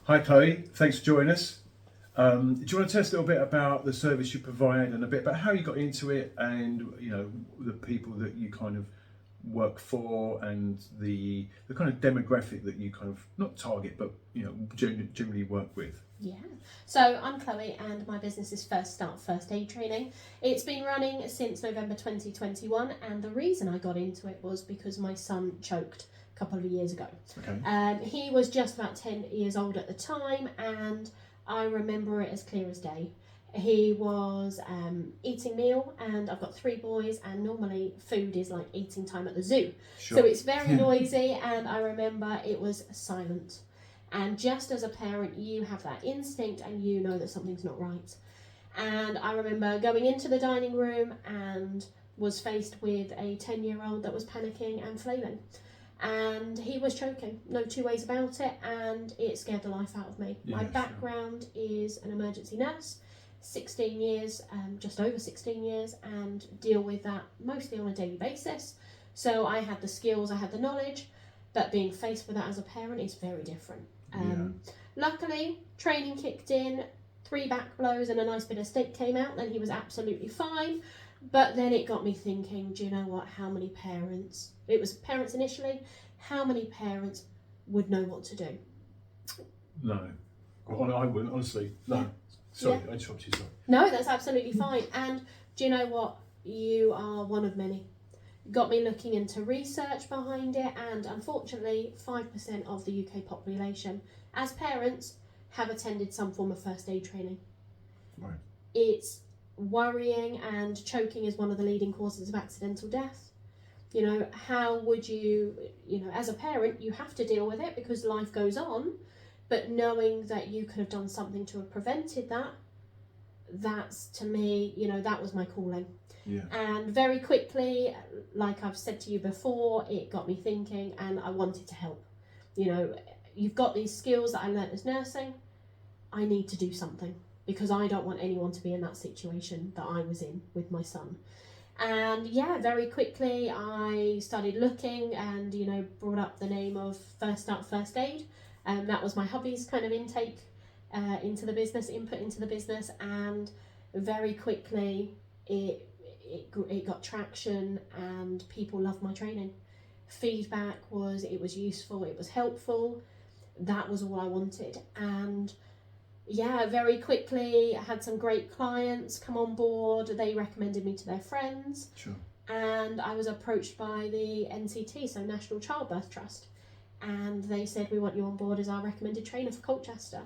Hi Chloe, thanks for joining us. Do you want to tell us a little bit about the service you provide and a bit about how you got into it and the people that you kind of work for and the kind of demographic that you kind of not target but generally work with? Yeah, so I'm Chloe and my business is First Start First Aid Training. It's been running since November 2021 and the reason I got into it was because my son choked a couple of years ago. Okay. He was just about 10 years old at the time and I remember it as clear as day. He was eating meal and I've got 3 boys and normally food is like eating time at the zoo. Sure. So it's very noisy and I remember it was silent. And just as a parent, you have that instinct and you know that something's not right. And I remember going into the dining room and was faced with a 10-year-old that was panicking and flailing. And he was choking, no two ways about it, and it scared the life out of me. Yeah, My background is an emergency nurse, 16 years, just over 16 years, and deal with that mostly on a daily basis. So I had the skills, I had the knowledge, but being faced with that as a parent is very different. Luckily, training kicked in, 3 back blows and a nice bit of steak came out, then he was absolutely fine. But then it got me thinking, do you know what, how many parents, it was parents initially, how many parents would know what to do? No. Well, I wouldn't, honestly. No. Yeah. Sorry, Yeah. I interrupted you, sorry. No, that's absolutely fine. And do you know what? You are one of many. Got me looking into research behind it, and unfortunately 5% of the UK population as parents have attended some form of first aid training. Right. It's worrying, and choking is one of the leading causes of accidental death. How would you, as a parent, you have to deal with it because life goes on, but knowing that you could have done something to have prevented that, that's, to me, that was my calling. Yeah. And very quickly, like I've said to you before, it got me thinking and I wanted to help. You've got these skills that I learnt as nursing. I need to do something because I don't want anyone to be in that situation that I was in with my son. And yeah, very quickly I started looking and, brought up the name of First Start First Aid. That was my hubby's kind of intake into the business, input into the business, and very quickly it got traction and people loved my training. Feedback was it was useful, it was helpful. That was all I wanted. And yeah, very quickly I had some great clients come on board. They recommended me to their friends. Sure. And I was approached by the NCT, so National Childbirth Trust, and they said, we want you on board as our recommended trainer for Colchester.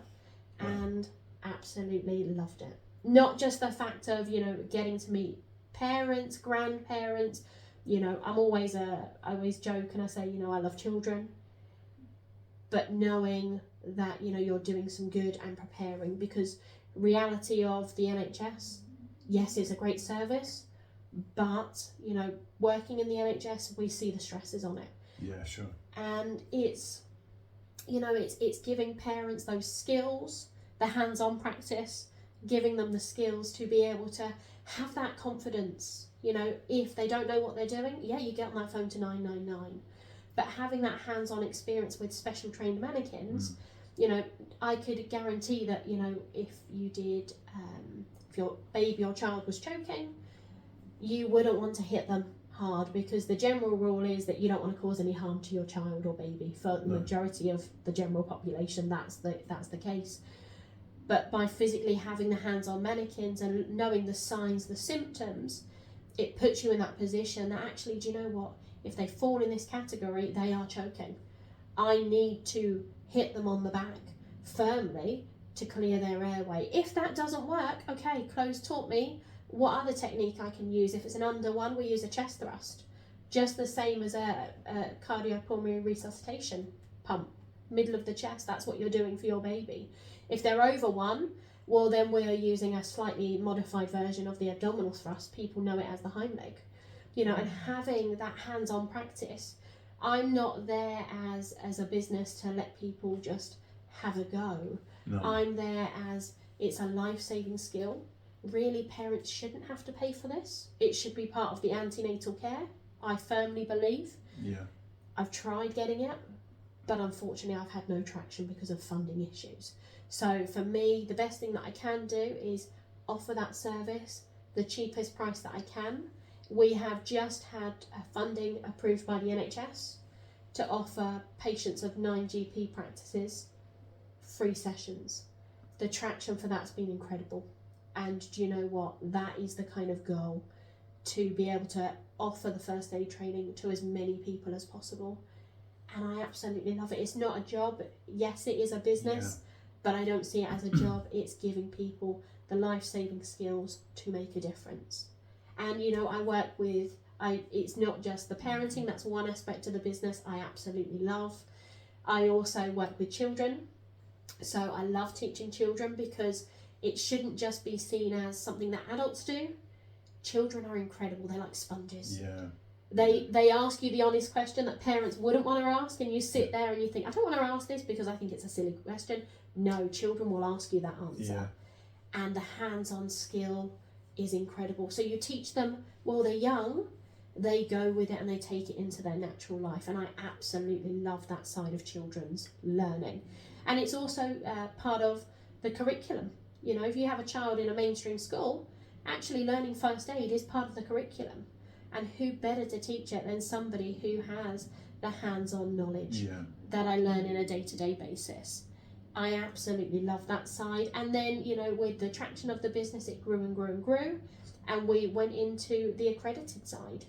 Right. And absolutely loved it. Not just the fact of getting to meet parents, grandparents. I always joke and I say I love children, but knowing that you're doing some good and preparing, because reality of the NHS, yes, it's a great service, but working in the NHS, we see the stresses on it. Yeah, sure. And it's giving parents those skills, the hands-on practice, giving them the skills to be able to have that confidence. If they don't know what they're doing, you get on that phone to 999. But having that hands-on experience with special trained mannequins, I could guarantee that, if you did, if your baby or child was choking, you wouldn't want to hit them hard, because the general rule is that you don't want to cause any harm to your child or baby. For the majority of the general population, that's the case. But by physically having the hands-on mannequins and knowing the signs, the symptoms, it puts you in that position that actually, do you know what? If they fall in this category, they are choking. I need to hit them on the back firmly to clear their airway. If that doesn't work, okay, Chloe's taught me what other technique I can use. If it's an under one, we use a chest thrust. Just the same as a cardiopulmonary resuscitation pump, middle of the chest. That's what you're doing for your baby. If they're over one, well, then we're using a slightly modified version of the abdominal thrust. People know it as the Heimlich. And having that hands-on practice, I'm not there as a business to let people just have a go. No. I'm there as it's a life-saving skill. Really, parents shouldn't have to pay for this. It should be part of the antenatal care, I firmly believe. Yeah. I've tried getting it, but unfortunately I've had no traction because of funding issues. So for me, the best thing that I can do is offer that service the cheapest price that I can. We have just had funding approved by the NHS to offer patients of 9 GP practices free sessions. The traction for that's been incredible. And do you know what? That is the kind of goal, to be able to offer the first aid training to as many people as possible. And I absolutely love it. It's not a job. Yes, it is a business, but I don't see it as a job. It's giving people the life-saving skills to make a difference. And you know, I work with, it's not just the parenting, that's one aspect of the business I absolutely love. I also work with children. So I love teaching children because it shouldn't just be seen as something that adults do. Children are incredible. They're like sponges. Yeah. They ask you the honest question that parents wouldn't want to ask, and you sit there and you think, I don't want to ask this because I think it's a silly question. No, children will ask you that answer. Yeah. And the hands-on skill is incredible. So you teach them while they're young, they go with it and they take it into their natural life. And I absolutely love that side of children's learning. And it's also part of the curriculum. You know, if you have a child in a mainstream school, actually learning first aid is part of the curriculum. And who better to teach it than somebody who has the hands-on knowledge that I learn in a day-to-day basis. I absolutely love that side. And then, you know, with the traction of the business, it grew and grew and grew. And we went into the accredited side.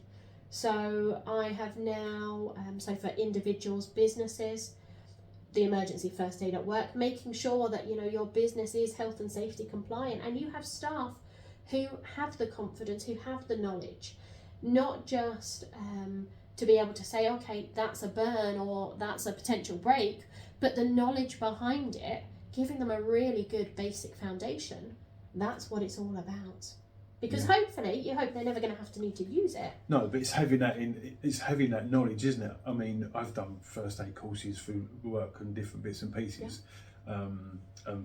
So I have now, so for individuals, businesses, the emergency first aid at work, making sure that, you know, your business is health and safety compliant, and you have staff who have the confidence, who have the knowledge, not just to be able to say, okay, that's a burn or that's a potential break, but the knowledge behind it, giving them a really good basic foundation. That's what it's all about. Because hopefully, you hope they're never going to have to need to use it. No, but it's having that knowledge, isn't it? I mean, I've done first aid courses for work and different bits and pieces,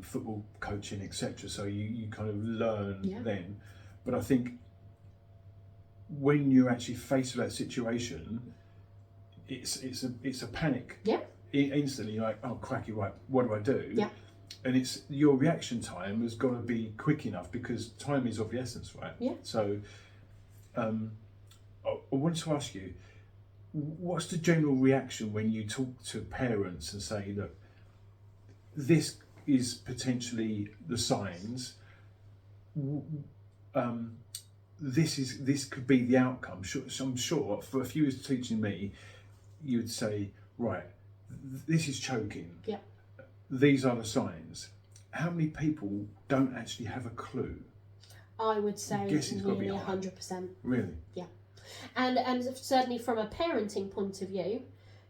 football coaching, etc. So you kind of learn then. But I think when you're actually faced with that situation, it's a panic. Yeah. Instantly, you're like, oh, cracky, right, what do I do? Yeah. And it's your reaction time has got to be quick enough, because time is of the essence, right? Yeah. So I wanted to ask you, what's the general reaction when you talk to parents and say, look, this is potentially the signs, this could be the outcome. So I'm sure for if you was teaching me, you'd say, right, this is choking. Yeah. These are the signs. How many people don't actually have a clue? I would say nearly 100%. Really? Yeah. And certainly from a parenting point of view,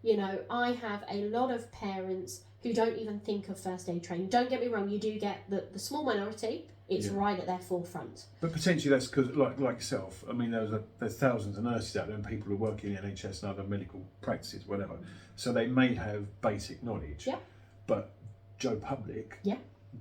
you know, I have a lot of parents who don't even think of first aid training. Don't get me wrong, you do get the small minority. It's right at their forefront. But potentially that's because, like yourself, I mean, there's thousands of nurses out there and people who work in the NHS and other medical practices, whatever. So they may have basic knowledge. Yeah. But Joe Public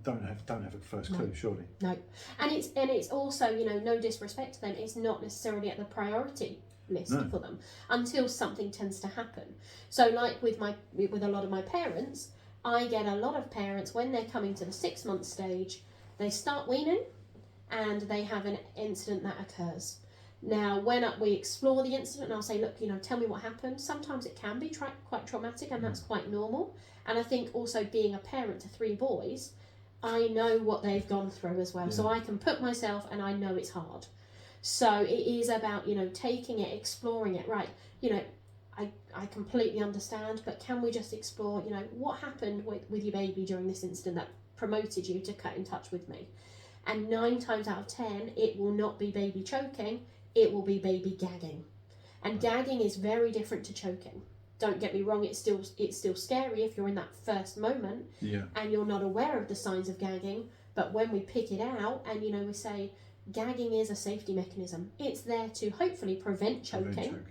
don't have a first clue, surely. No. And it's also, you know, no disrespect to them, it's not necessarily at the priority list for them until something tends to happen. So like with a lot of my parents, I get a lot of parents when they're coming to the 6-month stage, they start weaning and they have an incident that occurs. Now, when we explore the incident, and I'll say, look, you know, tell me what happened. Sometimes it can be quite traumatic, and that's quite normal. And I think also being a parent to 3 boys, I know what they've gone through as well. Yeah. So I can put myself, and I know it's hard. So it is about, you know, taking it, exploring it. Right, you know, I completely understand, but can we just explore, you know, what happened with your baby during this incident that promoted you to get in touch with me? And 9 times out of 10, it will not be baby choking, it will be baby gagging. And gagging is very different to choking. Don't get me wrong, it's still scary if you're in that first moment and you're not aware of the signs of gagging. But when we pick it out and, you know, we say gagging is a safety mechanism, it's there to hopefully prevent choking.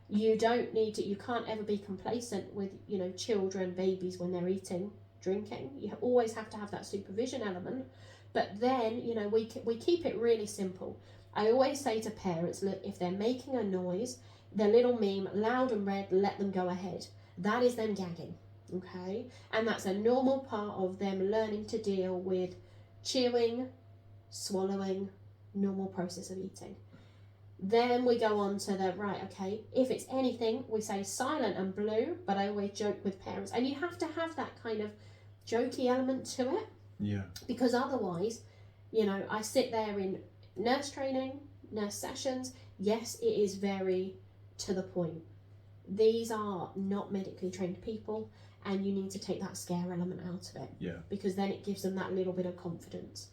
You don't need to, you can't ever be complacent with, you know, children, babies when they're eating, drinking. You always have to have that supervision element. But then, you know, we keep it really simple. I always say to parents, look, if they're making a noise, the little meme, loud and red, let them go ahead. That is them gagging. Okay, and that's a normal part of them learning to deal with chewing, swallowing, normal process of eating. Then we go on to the, right, okay, if it's anything, we say silent and blue, but I always joke with parents. And you have to have that kind of jokey element to it. Yeah. Because otherwise, you know, I sit there in nurse training, nurse sessions. Yes, it is very to the point. These are not medically trained people, and you need to take that scare element out of it. Yeah. Because then it gives them that little bit of confidence.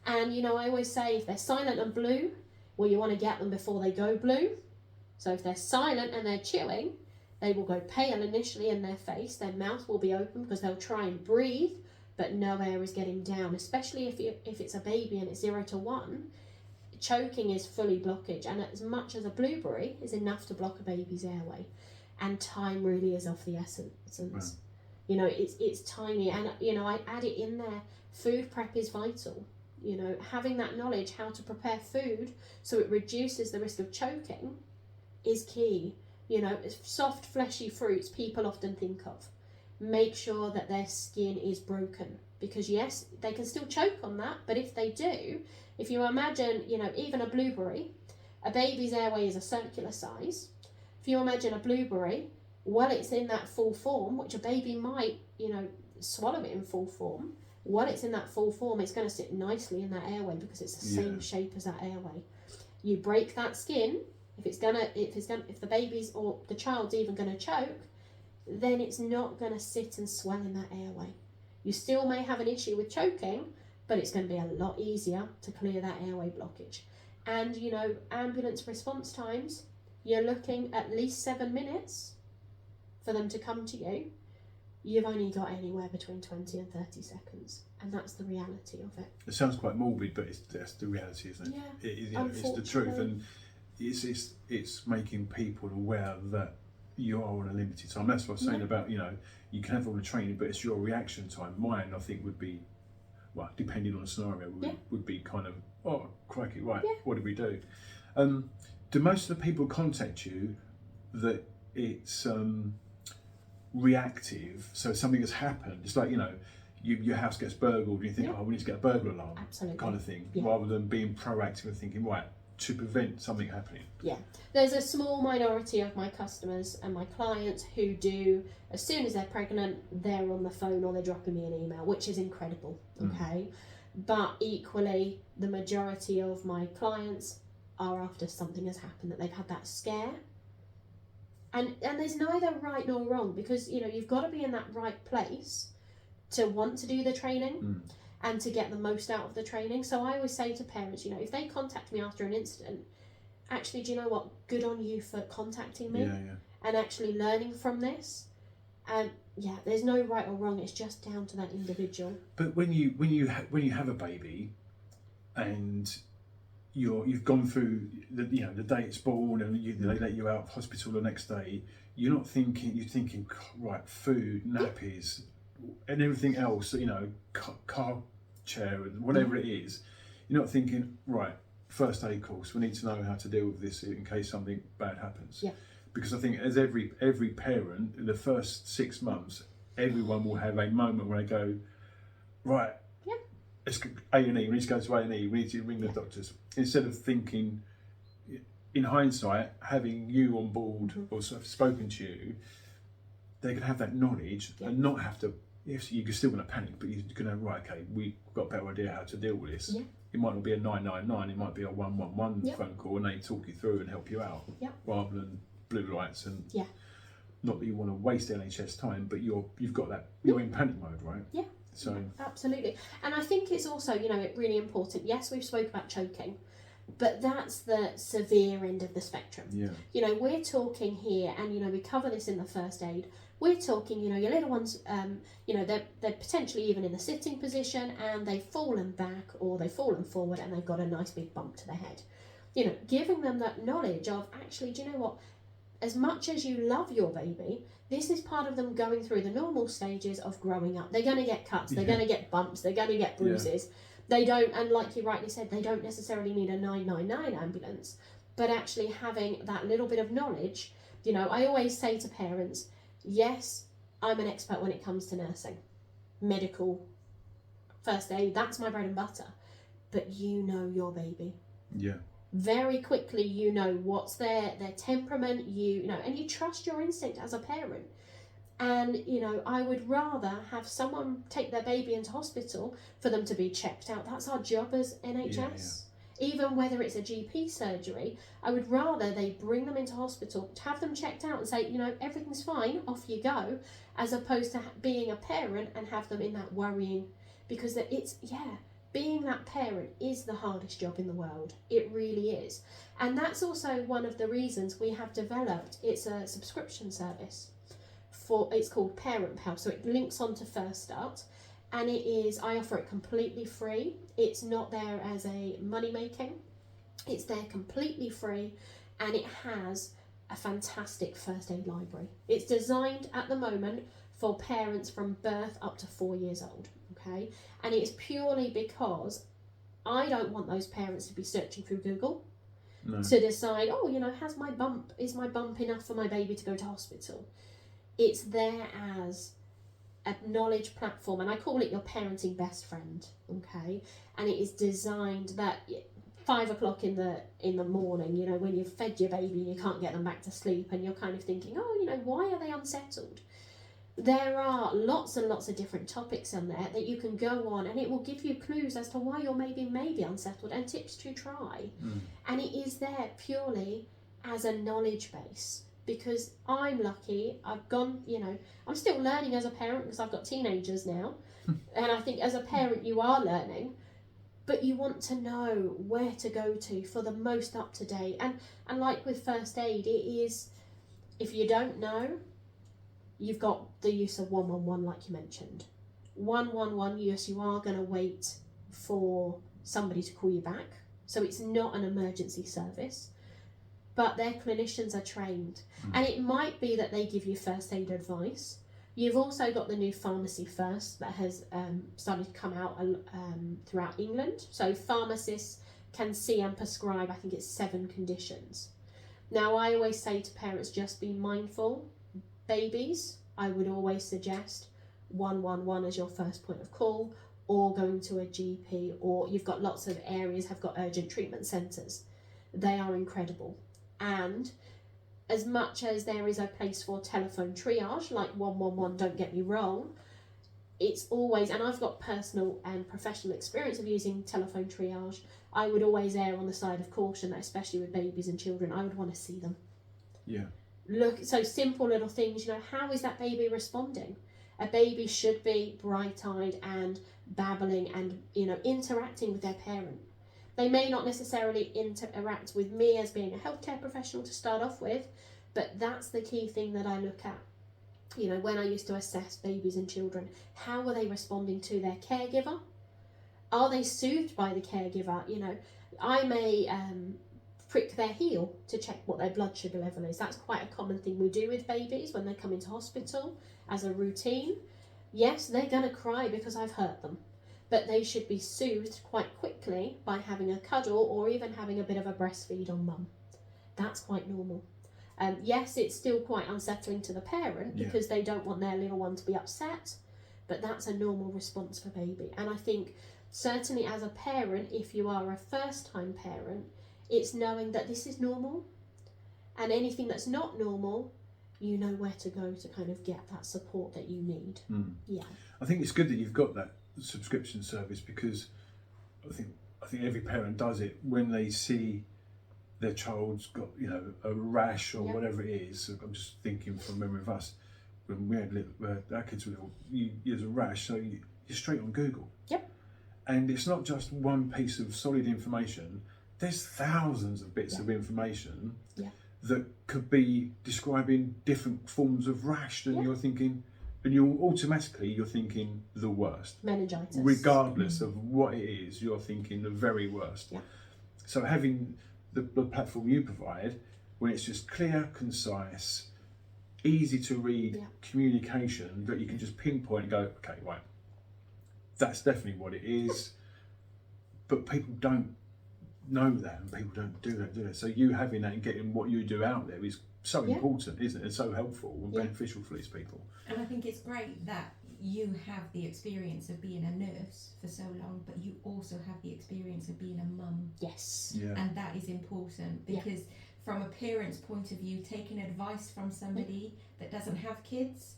And, you know, I always say if they're silent and blue, well, you want to get them before they go blue. So if they're silent and they're chewing, they will go pale initially in their face. Their mouth will be open because they'll try and breathe, but no air is getting down, especially if it's a baby and it's 0 to 1. Choking is fully blockage, and as much as a blueberry is enough to block a baby's airway, and time really is of the essence. Wow. You know, it's tiny, and, you know, I add it in there. Food prep is vital. You know, having that knowledge how to prepare food so it reduces the risk of choking is key. You know, soft, fleshy fruits people often think of. Make sure that their skin is broken, because yes, they can still choke on that, but if they do, if you imagine, you know, even a blueberry, a baby's airway is a circular size. If you imagine a blueberry, well, it's in that full form, which a baby might, you know, swallow it in full form. While it's in that full form, it's going to sit nicely in that airway because it's the same shape as that airway. You break that skin, if the baby's or the child's even going to choke, then it's not going to sit and swell in that airway. You still may have an issue with choking, but it's going to be a lot easier to clear that airway blockage. And, you know, ambulance response times, you're looking at least 7 minutes for them to come to you. You've only got anywhere between 20 and 30 seconds, and that's the reality of it. It sounds quite morbid, but that's the reality, isn't it? Yeah, You know, it's the truth, and it's making people aware that you are on a limited time. That's what I was saying about, you know, you can have all the training, but it's your reaction time. Mine, I think, would be, well, depending on the scenario, would be kind of, oh, crikey, right, what do we do? Do most of the people contact you that it's reactive, so something has happened, it's like, you know, your house gets burgled and you think, oh, we need to get a burglar alarm, kind of thing, rather than being proactive and thinking, right, to prevent something happening? Yeah, there's a small minority of my customers and my clients who do, as soon as they're pregnant, they're on the phone or they're dropping me an email, which is incredible, okay? But equally, the majority of my clients are after something has happened, that they've had that scare. And there's neither right nor wrong, because, you know, you've got to be in that right place to want to do the training and to get the most out of the training. So I always say to parents, you know, if they contact me after an incident, actually, do you know what? Good on you for contacting me and actually learning from this. And there's no right or wrong. It's just down to that individual. But when you have a baby, and you've gone through the day it's born, and they let you out of hospital the next day, you're thinking right, food, nappies, and everything else, you know, car chair and whatever it is. You're not thinking, right, first aid course, we need to know how to deal with this in case something bad happens. Because I think, as every parent, in the first 6 months, everyone will have a moment where they go, right, it's A&E, we need to go to A&E, we need to ring the doctors. Instead of thinking, in hindsight, having you on board or sort of spoken to you, they can have that knowledge and not have to, yes, you're still going to panic, but you're going to, right, okay, we've got a better idea how to deal with this. It might not be a 999, it might be a 111 phone call, and they talk you through and help you out, rather than blue lights. And not that you want to waste NHS time, but you've got that, you're in panic mode, right? So absolutely. And I think it's also, you know, really important. Yes, we've spoke about choking, but that's the severe end of the spectrum. You know, we're talking here, and, you know, we cover this in the first aid. We're talking, you know, your little ones, you know, they're potentially even in the sitting position, and they've fallen back or they've fallen forward and they've got a nice big bump to the head. You know, giving them that knowledge of, actually, do you know what? As much as you love your baby, this is part of them going through the normal stages of growing up. They're going to get cuts, they're going to get bumps, they're going to get bruises. They don't, and like you rightly said, they don't necessarily need a 999 ambulance, but actually having that little bit of knowledge. You know, I always say to parents, yes, I'm an expert when it comes to nursing, medical, first aid, that's my bread and butter. But you know your baby. Yeah. Very quickly, you know what's their temperament, you know, and you trust your instinct as a parent. And, you know, I would rather have someone take their baby into hospital for them to be checked out. That's our job as NHS. Even whether it's a GP surgery, I would rather they bring them into hospital, have them checked out and say, you know, everything's fine, off you go, as opposed to being a parent and have them in that worrying, because being that parent is the hardest job in the world. It really is. And that's also one of the reasons we have developed, it's a subscription service. It's called Parental, so it links onto First Start, and I offer it completely free. It's not there as a money making, it's there completely free, and it has a fantastic first aid library. It's designed at the moment for parents from birth up to 4 years old, okay? And it's purely because I don't want those parents to be searching through Google to decide, oh, you know, is my bump enough for my baby to go to hospital? It's there as a knowledge platform, and I call it your parenting best friend, okay? And it is designed that 5 o'clock in the morning, you know, when you've fed your baby and you can't get them back to sleep, and you're kind of thinking, oh, you know, why are they unsettled? There are lots and lots of different topics on there that you can go on, and it will give you clues as to why your baby may be unsettled and tips to try. And it is there purely as a knowledge base. Because I'm lucky, I've gone, you know, I'm still learning as a parent because I've got teenagers now. And I think as a parent you are learning, but you want to know where to go to for the most up to date. And like with first aid, it is, if you don't know, you've got the use of 111 like you mentioned. 111, yes, you are going to wait for somebody to call you back. So it's not an emergency service. But their clinicians are trained. And it might be that they give you first aid advice. You've also got the new Pharmacy First that has started to come out throughout England. So pharmacists can see and prescribe, I think it's 7 conditions. Now, I always say to parents, just be mindful. Babies, I would always suggest 111 as your first point of call, or going to a GP, or you've got lots of areas have got urgent treatment centres. They are incredible. And as much as there is a place for telephone triage, like 111, don't get me wrong, it's always, and I've got personal and professional experience of using telephone triage, I would always err on the side of caution, especially with babies and children. I would want to see them. Yeah. Look, so simple little things, you know, how is that baby responding? A baby should be bright-eyed and babbling and, you know, interacting with their parent. They may not necessarily interact with me as being a healthcare professional to start off with, but that's the key thing that I look at. You know, when I used to assess babies and children, how are they responding to their caregiver? Are they soothed by the caregiver? You know, I may prick their heel to check what their blood sugar level is. That's quite a common thing we do with babies when they come into hospital as a routine. Yes, they're going to cry because I've hurt them. But they should be soothed quite quickly by having a cuddle or even having a bit of a breastfeed on mum. That's quite normal. Yes, it's still quite unsettling to the parent because they don't want their little one to be upset, but that's a normal response for baby. And I think certainly as a parent, if you are a first-time parent, it's knowing that this is normal, and anything that's not normal, you know where to go to kind of get that support that you need. Yeah. I think it's good that you've got that subscription service, because I think every parent does it when they see their child's got, you know, a rash or whatever it is. I'm just thinking from memory of us when we had our kids were little, there's a rash, so you're straight on Google. Yep. And it's not just one piece of solid information. There's thousands of bits of information that could be describing different forms of rash, and you're thinking, and you're thinking the worst. Meningitis. Regardless of what it is, you're thinking the very worst. Yeah. So having the platform you provide, when it's just clear, concise, easy to read communication that you can just pinpoint and go, okay, right, that's definitely what it is. But people don't know that, and people don't do that, do they? So you having that and getting what you do out there is so important, isn't it? It's so helpful and beneficial for these people. And I think it's great that you have the experience of being a nurse for so long, but you also have the experience of being a mum. Yes. Yeah. And that is important because from a parent's point of view, taking advice from somebody that doesn't have kids,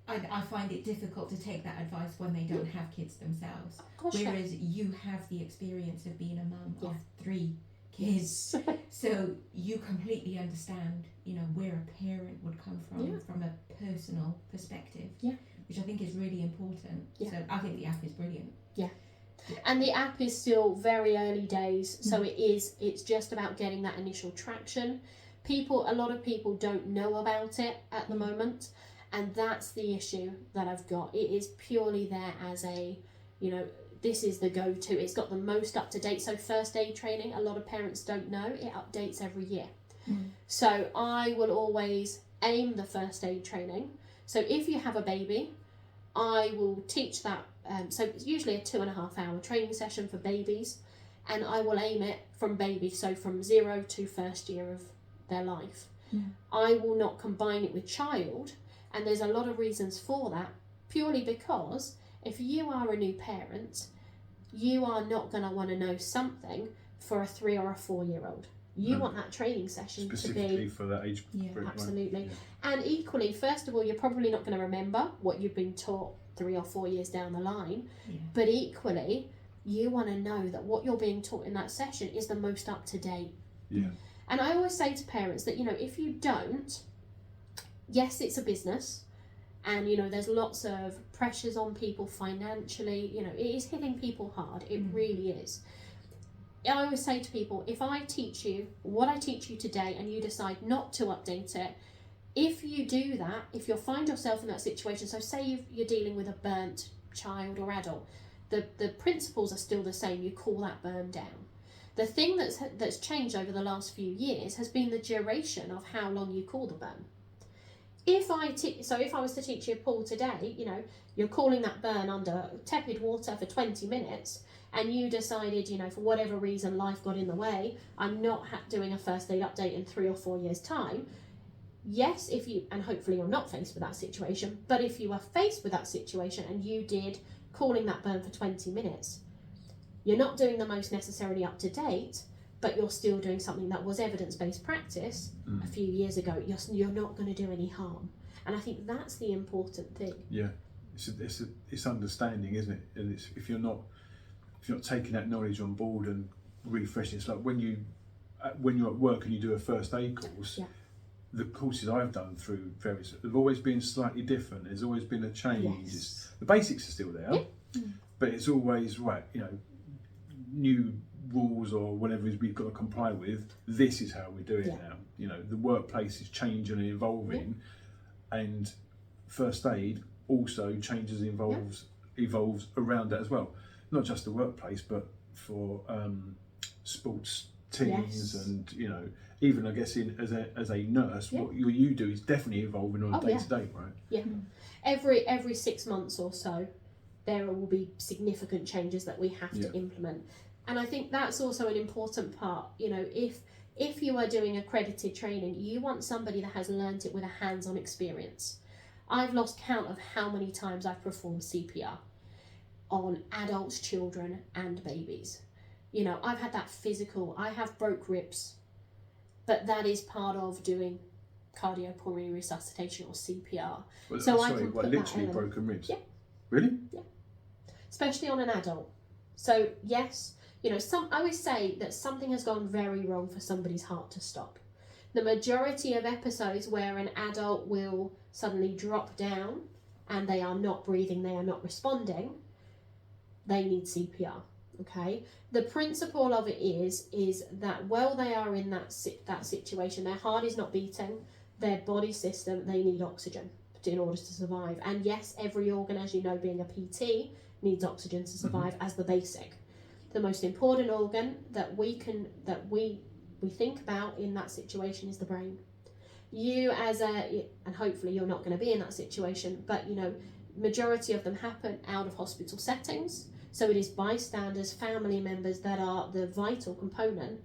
I find it difficult to take that advice when they don't have kids themselves. Whereas you have the experience of being a mum of 3 kids, so you completely understand, you know, where a parent would come from a personal perspective, which I think is really important. So I think the app is brilliant. And the app is still very early days, so it's just about getting that initial traction. A lot of people don't know about it at the moment, and that's the issue that I've got. It is purely there as a, you know, this is the go-to. It's got the most up-to-date. So first aid training, a lot of parents don't know, it updates every year. So I will always aim the first aid training. So if you have a baby, I will teach that. So it's usually a 2.5 hour training session for babies, and I will aim it from baby, so from 0 to first year of their life. I will not combine it with child, and there's a lot of reasons for that, purely because if you are a new parent, you are not going to want to know something for a 3 or a 4 year old. You want that training session specifically to be for that age group. Absolutely. And equally, first of all, you're probably not going to remember what you've been taught 3 or 4 years down the line, but equally you want to know that what you're being taught in that session is the most up to date. And I always say to parents that, you know, if you don't, yes, it's a business, and you know there's lots of pressures on people financially, you know, it is hitting people hard, it really is. I always say to people, if I teach you what I teach you today and you decide not to update it, if you do that, if you find yourself in that situation, so say you're dealing with a burnt child or adult, the principles are still the same. You call that burn down. The thing that's changed over the last few years has been the duration of how long you call the burn. If I was to teach you a pull today, you know, you're calling that burn under tepid water for 20 minutes, and you decided, you know, for whatever reason life got in the way, I'm not doing a first aid update in 3 or 4 years' time. Yes, and hopefully you're not faced with that situation, but if you were faced with that situation and you did calling that burn for 20 minutes, you're not doing the most necessarily up to date, but you're still doing something that was evidence-based practice a few years ago. You're not going to do any harm. And I think that's the important thing. Yeah, it's understanding, isn't it? And it's, if you're not taking that knowledge on board and refreshing, it's like when you're at work and you do a first aid course. The courses I've done through various have always been slightly different. There's always been a change. The basics are still there, but it's always you know, new rules or whatever it is we've got to comply with. This is how we're doing it now. You know, the workplace is changing and evolving, and first aid also changes and evolves around that as well. Not just the workplace, but for sports teams and, you know, even I guess as a nurse, what you do is definitely evolving on a day to day, right? Every 6 months or so there will be significant changes that we have to implement, and I think that's also an important part. You know, if you are doing accredited training, you want somebody that has learnt it with a hands-on experience. I've lost count of how many times I've performed CPR on adults, children and babies. You know, I've had that physical, I have broke ribs, but that is part of doing cardiopulmonary resuscitation or CPR. Well, so sorry, I can put literally that broken ribs? Yeah. Really? Yeah. Especially on an adult. So yes, you know, I always say that something has gone very wrong for somebody's heart to stop. The majority of episodes where an adult will suddenly drop down and they are not breathing, they are not responding, they need CPR. Okay, the principle of it is that while they are in that situation, their heart is not beating, their body system, they need oxygen in order to survive. And yes, every organ, as you know, being a PT, needs oxygen to survive as the basic. The most important organ that we think about in that situation is the brain. You and hopefully you're not going to be in that situation, but you know, majority of them happen out of hospital settings. So it is bystanders, family members that are the vital component.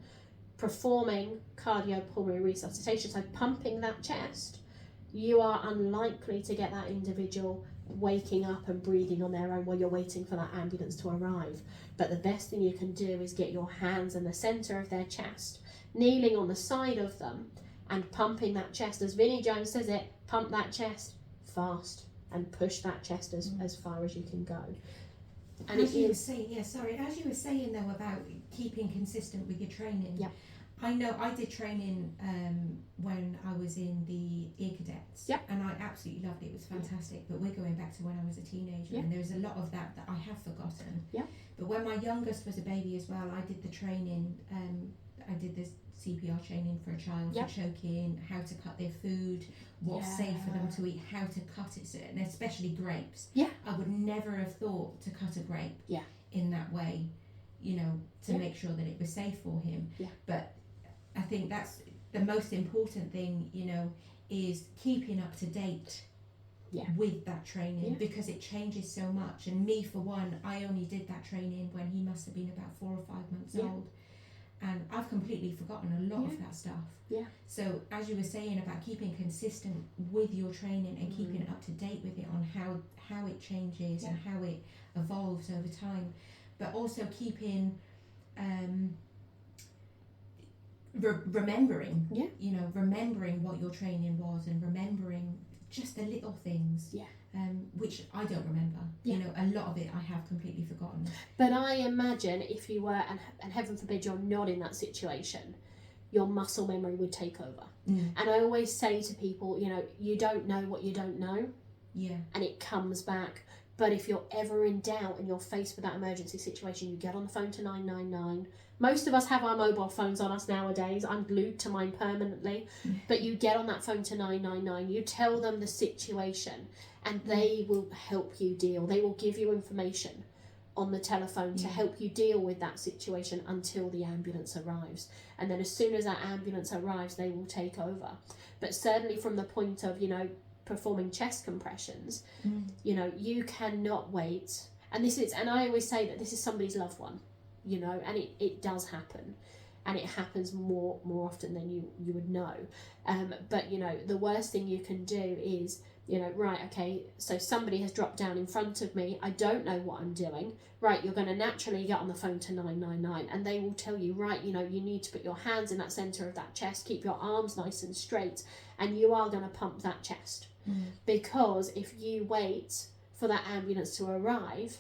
performing cardiopulmonary resuscitation, so pumping that chest, you are unlikely to get that individual waking up and breathing on their own while you're waiting for that ambulance to arrive. But the best thing you can do is get your hands in the centre of their chest, kneeling on the side of them and pumping that chest. As Vinnie Jones says it, pump that chest fast and push that chest as far as you can go. And as you were saying though about keeping consistent with your training. Yeah. I know I did training when I was in the Ear Cadets, and I absolutely loved it. It was fantastic. But we're going back to when I was a teenager, and there's a lot of that I have forgotten. Yeah. But when my youngest was a baby as well, I did the training. I did this CPR training for a child for choking, how to cut their food, what's safe for them to eat, how to cut it, and especially grapes. Yeah. I would never have thought to cut a grape in that way, you know, to make sure that it was safe for him. Yeah. But I think that's the most important thing, you know, is keeping up to date with that training, because it changes so much. And me, for one, I only did that training when he must have been about 4 or 5 months old. And I've completely forgotten a lot of that stuff. Yeah. So as you were saying about keeping consistent with your training and keeping up to date with it on how it changes and how it evolves over time, but also keeping remembering, you know, remembering what your training was and remembering just the little things. Which I don't remember. You know, a lot of it I have completely forgotten. But I imagine if you were, and heaven forbid you're not in that situation, your muscle memory would take over. And I always say to people, you know, you don't know what you don't know. Yeah. And it comes back. But if you're ever in doubt and you're faced with that emergency situation, you get on the phone to 999. Most of us have our mobile phones on us nowadays. I'm glued to mine permanently. But you get on that phone to 999, you tell them the situation, and they will help you deal. They will give you information on the telephone to help you deal with that situation until the ambulance arrives. And then as soon as that ambulance arrives, they will take over. But certainly from the point of, you know, performing chest compressions, you know, you cannot wait. And I always say that this is somebody's loved one, you know, and it does happen. And it happens more often than you would know. But, you know, the worst thing you can do is, you know, right, okay, so somebody has dropped down in front of me. I don't know what I'm doing. Right, you're going to naturally get on the phone to 999 and they will tell you, right, you know, you need to put your hands in that centre of that chest, keep your arms nice and straight, and you are going to pump that chest. Because if you wait for that ambulance to arrive,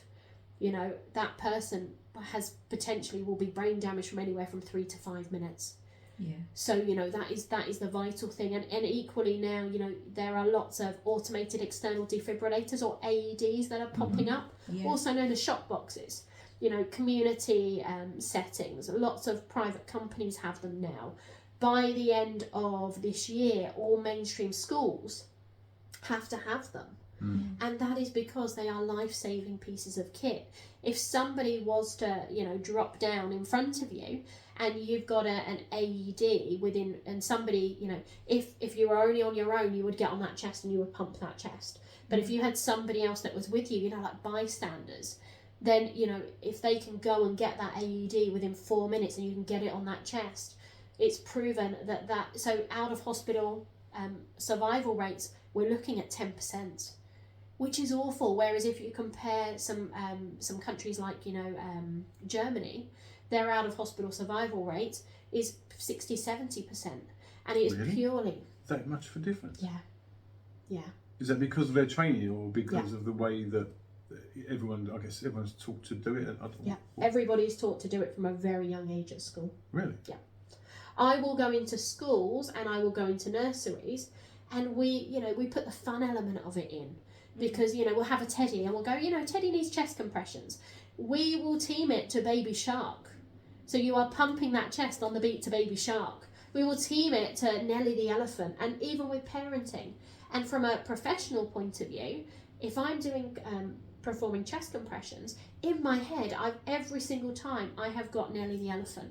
you know, that person has potentially will be brain damaged from anywhere from 3 to 5 minutes. Yeah. So, you know, that is the vital thing. And equally now, you know, there are lots of automated external defibrillators or AEDs that are popping up, also known as shock boxes. You know, community settings, lots of private companies have them now. By the end of this year, all mainstream schools have to have them. And that is because they are life-saving pieces of kit. If somebody was to, you know, drop down in front of you and you've got an AED within, and somebody, you know, if you were only on your own, you would get on that chest and you would pump that chest. But if you had somebody else that was with you, you know, like bystanders, then, you know, if they can go and get that AED within 4 minutes and you can get it on that chest, it's proven that so out of hospital survival rates, we're looking at 10%. Which is awful. Whereas if you compare some countries like, you know, Germany, their out of hospital survival rate is 60-70%, and it is purely that much of a difference. Yeah. Is that because of their training or because of the way that everyone's taught to do it? Everybody's taught to do it from a very young age at school. Really? Yeah. I will go into schools and I will go into nurseries, and we put the fun element of it in. Because, you know, we'll have a teddy and we'll go, you know, Teddy needs chest compressions. We will team it to Baby Shark. So you are pumping that chest on the beat to Baby Shark. We will team it to Nelly the Elephant, and even with parenting. And from a professional point of view, if I'm doing performing chest compressions, in my head, every single time I have got Nelly the Elephant.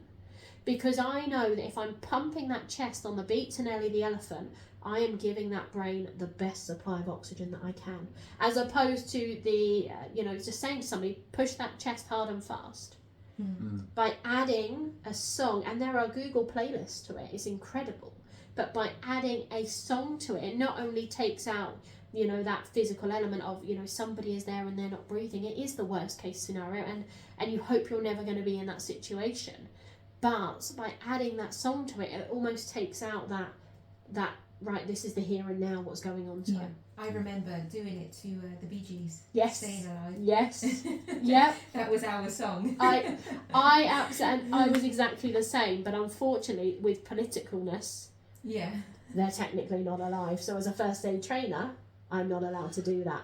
Because I know that if I'm pumping that chest on the beat to Nelly the Elephant, I am giving that brain the best supply of oxygen that I can. As opposed to the, you know, just saying to somebody, push that chest hard and fast. by adding a song, and there are Google playlists to it, it's incredible, but by adding a song to it, it not only takes out, you know, that physical element of, you know, somebody is there and they're not breathing. It is the worst case scenario, and you hope you're never going to be in that situation, but by adding that song to it, it almost takes out that right, this is the here and now, what's going on to it. I remember doing it to the Bee Gees. Yes. Staying Alive. Yes. Yep. That was our song. I was exactly the same, but unfortunately with politicalness, they're technically not alive. So as a first aid trainer, I'm not allowed to do that,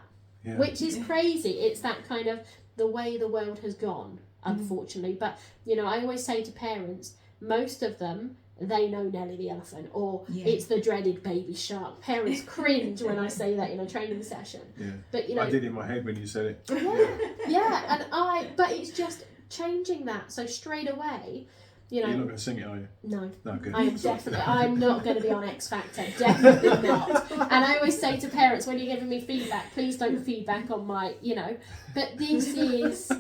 which is crazy. It's that kind of the way the world has gone, unfortunately. But, you know, I always say to parents, most of them, they know Nelly the elephant, or it's the dreaded baby shark. Parents cringe when I say that in a training session. Yeah. But, you know, I did in my head when you said it. But it's just changing that. So straight away, you know. You're not going to sing it, are you? No. No, good. I'm not going to be on X Factor. Definitely not. And I always say to parents, when you're giving me feedback, please don't feedback on my, you know. But this is,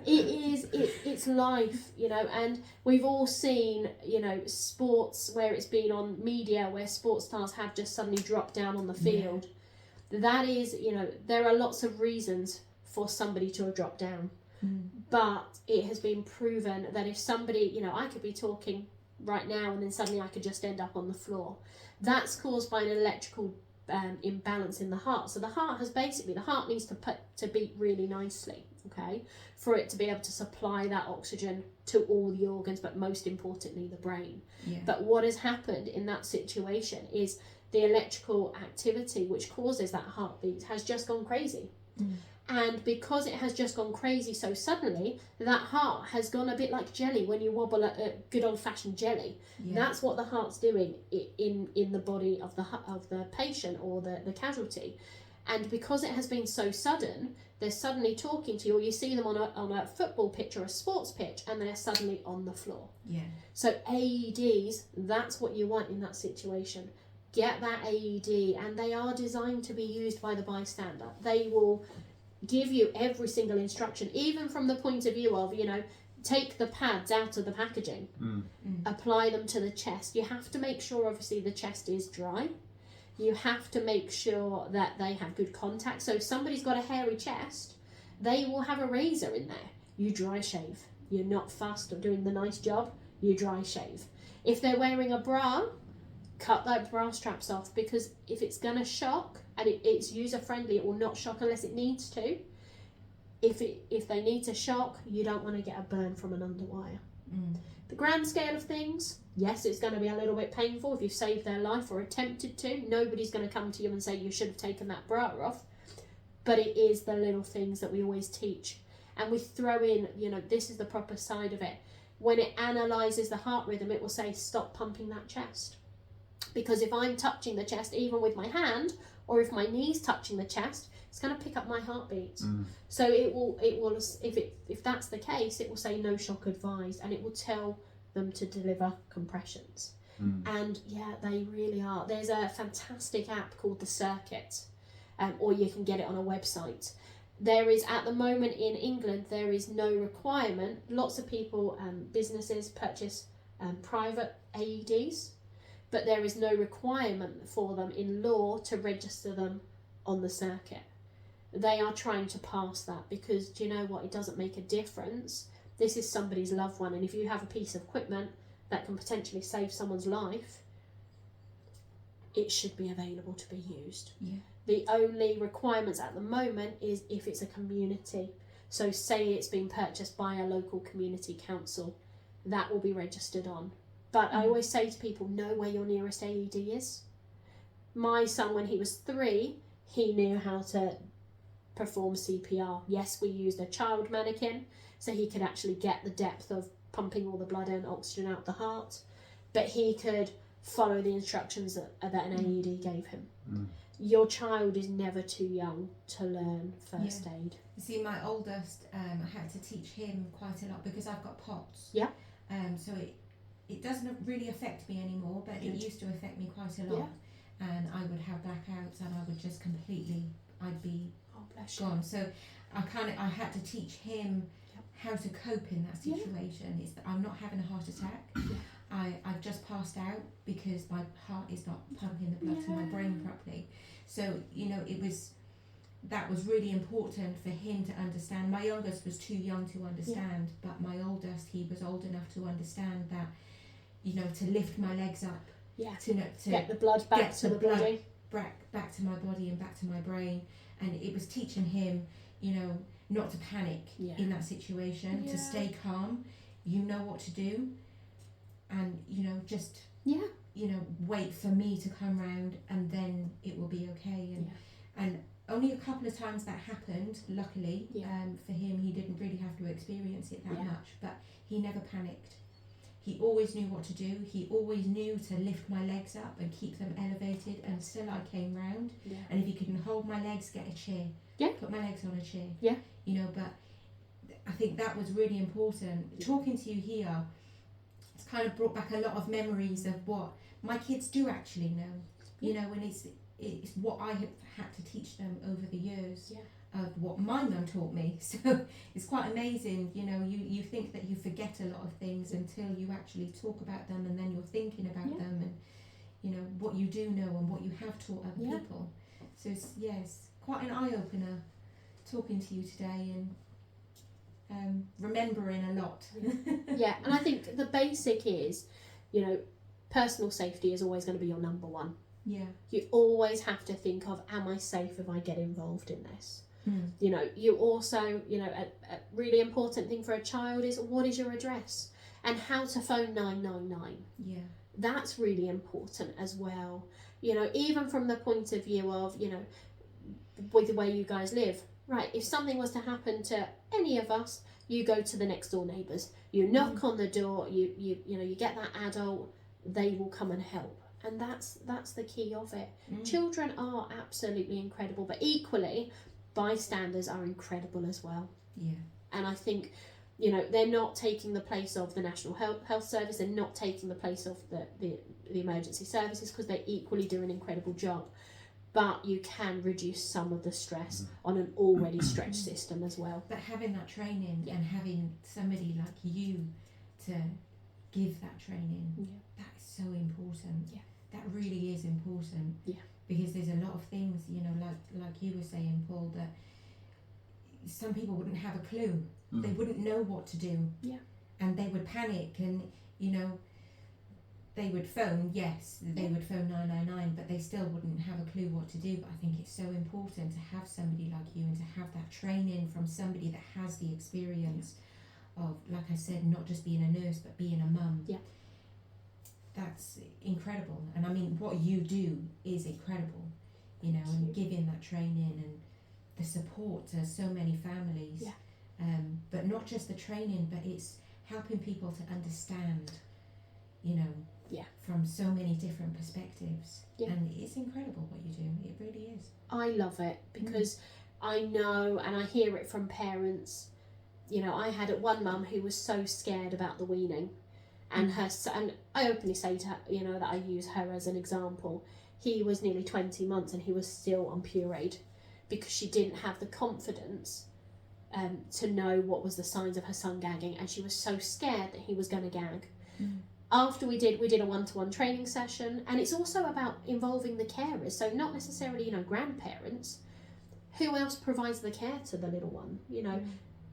it's life, you know, and we've all seen, you know, sports where it's been on media where sports stars have just suddenly dropped down on the field. That is, you know, there are lots of reasons for somebody to have dropped down. But it has been proven that if somebody, you know, I could be talking right now and then suddenly I could just end up on the floor. That's caused by an electrical imbalance in the heart. So the heart needs to beat really nicely, okay, for it to be able to supply that oxygen to all the organs, but most importantly the brain. But what has happened in that situation is the electrical activity which causes that heartbeat has just gone crazy. And because it has just gone crazy so suddenly, that heart has gone a bit like jelly when you wobble a good old-fashioned jelly. That's what the heart's doing in the body of the patient or the casualty. And because it has been so sudden, they're suddenly talking to you, or you see them on a football pitch or a sports pitch, and they're suddenly on the floor. So AEDs, that's what you want in that situation. Get that AED, and they are designed to be used by the bystander. They will give you every single instruction, even from the point of view of, you know, take the pads out of the packaging, apply them to the chest. You have to make sure, obviously, the chest is dry. You have to make sure that they have good contact. So if somebody's got a hairy chest, they will have a razor in there. You dry shave. You're not fussed or doing the nice job. You dry shave. If they're wearing a bra, cut that bra straps off, because if it's going to shock and it's user friendly, it will not shock unless it needs to. If they need to shock, you don't want to get a burn from an underwire. The grand scale of things, yes, it's going to be a little bit painful if you've saved their life or attempted to. Nobody's going to come to you and say you should have taken that bra off. But it is the little things that we always teach. And we throw in, you know, this is the proper side of it. When it analyses the heart rhythm, it will say stop pumping that chest. Because if I'm touching the chest, even with my hand, or if my knee's touching the chest, it's going to pick up my heartbeat. So it will if that's the case, it will say no shock advised, and it will tell them to deliver compressions. And they really are. There's a fantastic app called The Circuit, or you can get it on a website. There is, at the moment in England, there is no requirement. Lots of people, businesses purchase private AEDs, but there is no requirement for them in law to register them on the circuit. They are trying to pass that because, do you know what, it doesn't make a difference. This is somebody's loved one, and if you have a piece of equipment that can potentially save someone's life, it should be available to be used. The only requirements at the moment is if it's a community. So say it's been purchased by a local community council, that will be registered on. But I always say to people, know where your nearest AED is. My son, when he was 3, he knew how to perform CPR. Yes, we used a child mannequin, so he could actually get the depth of pumping all the blood and oxygen out the heart. But he could follow the instructions that an AED gave him. Your child is never too young to learn first aid. You see, my oldest, I had to teach him quite a lot because I've got POTS. So it doesn't really affect me anymore, but it used to affect me quite a lot. And I would have blackouts, and I would just completely, I'd be gone. So I had to teach him how to cope in that situation. It's that I'm not having a heart attack. I've just passed out because my heart is not pumping the blood to my brain properly. So, you know, that was really important for him to understand. My youngest was too young to understand, but my oldest, he was old enough to understand that, you know, to lift my legs up, to get the blood back to the body, back to my body and back to my brain. And it was teaching him, you know, not to panic in that situation, to stay calm. You know what to do, and, you know, just you know, wait for me to come round, and then it will be okay. And only a couple of times that happened, luckily. For him, he didn't really have to experience it that much, but he never panicked. He always knew what to do. He always knew to lift my legs up and keep them elevated until I came round. And if he couldn't hold my legs, get a chair. Put my legs on a chair. You know, but I think that was really important. Talking to you here, it's kind of brought back a lot of memories of what my kids do actually know. You know, and it's what I have had to teach them over the years of what my mum taught me. So it's quite amazing. You know, you think that you forget a lot of things until you actually talk about them, and then you're thinking about them, and, you know, what you do know and what you have taught other people. So it's quite an eye-opener talking to you today, and remembering a lot. And I think the basic is, you know, personal safety is always going to be your number one. You always have to think of, am I safe if I get involved in this? You know, you also, you know, a really important thing for a child is, what is your address and how to phone 999. That's really important as well. You know, even from the point of view of, you know, with the way you guys live, right? If something was to happen to any of us, you go to the next door neighbours, you knock on the door, you know, you get that adult, they will come and help. And that's the key of it. Children are absolutely incredible, but equally, bystanders are incredible as well. And I think, you know, they're not taking the place of the National Health Service, they're not taking the place of the emergency services, because they equally do an incredible job. But you can reduce some of the stress on an already stretched system as well. But having that training and having somebody like you to give that training, that is so important. That really is important. Because there's a lot of things, you know, like you were saying, Paul, that some people wouldn't have a clue. They wouldn't know what to do. And they would panic, and, you know, they would phone, they would phone 999, but they still wouldn't have a clue what to do. But I think it's so important to have somebody like you, and to have that training from somebody that has the experience of, like I said, not just being a nurse, but being a mum. That's incredible. And I mean, what you do is incredible, you know, and giving that training and the support to so many families. But not just the training, but it's helping people to understand, you know, from so many different perspectives. And it's incredible what you do. It really is. I love it, because I know, and I hear it from parents. You know, I had one mum who was so scared about the weaning, and her son, and I openly say to her, you know, that I use her as an example. He was nearly 20 months and he was still on pureed, because she didn't have the confidence to know what was the signs of her son gagging, and she was so scared that he was going to gag. After we did a one-to-one training session, and it's also about involving the carers, so not necessarily, you know, grandparents. Who else provides the care to the little one? You know,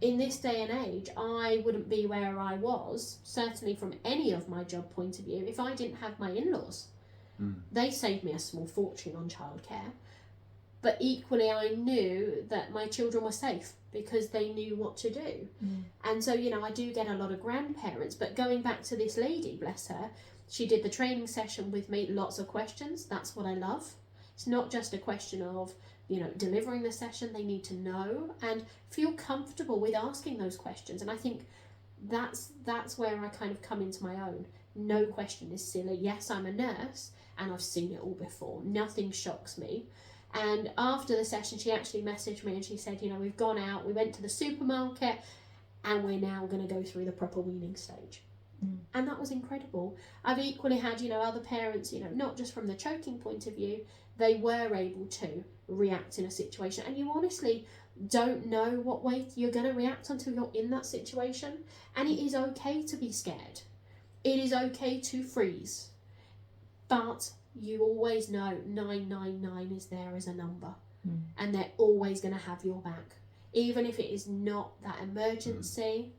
in this day and age, I wouldn't be where I was, certainly from any of my job point of view, if I didn't have my in-laws. They saved me a small fortune on childcare, but equally I knew that my children were safe because they knew what to do. And so, you know, I do get a lot of grandparents, but going back to this lady, bless her, she did the training session with me, lots of questions. That's what I love. It's not just a question of, you know, delivering the session. They need to know and feel comfortable with asking those questions. And I think that's where I kind of come into my own. No question is silly. Yes, I'm a nurse and I've seen it all before. Nothing shocks me. And after the session, she actually messaged me and she said, you know, we've gone out, we went to the supermarket, and we're now going to go through the proper weaning stage. And that was incredible. I've equally had, you know, other parents, you know, not just from the choking point of view, they were able to react in a situation. And you honestly, don't know what way you're going to react until you're in that situation. And it is okay to be scared. It is okay to freeze. But you always know 999 is there as a number. And they're always going to have your back. Even if it is not that emergency,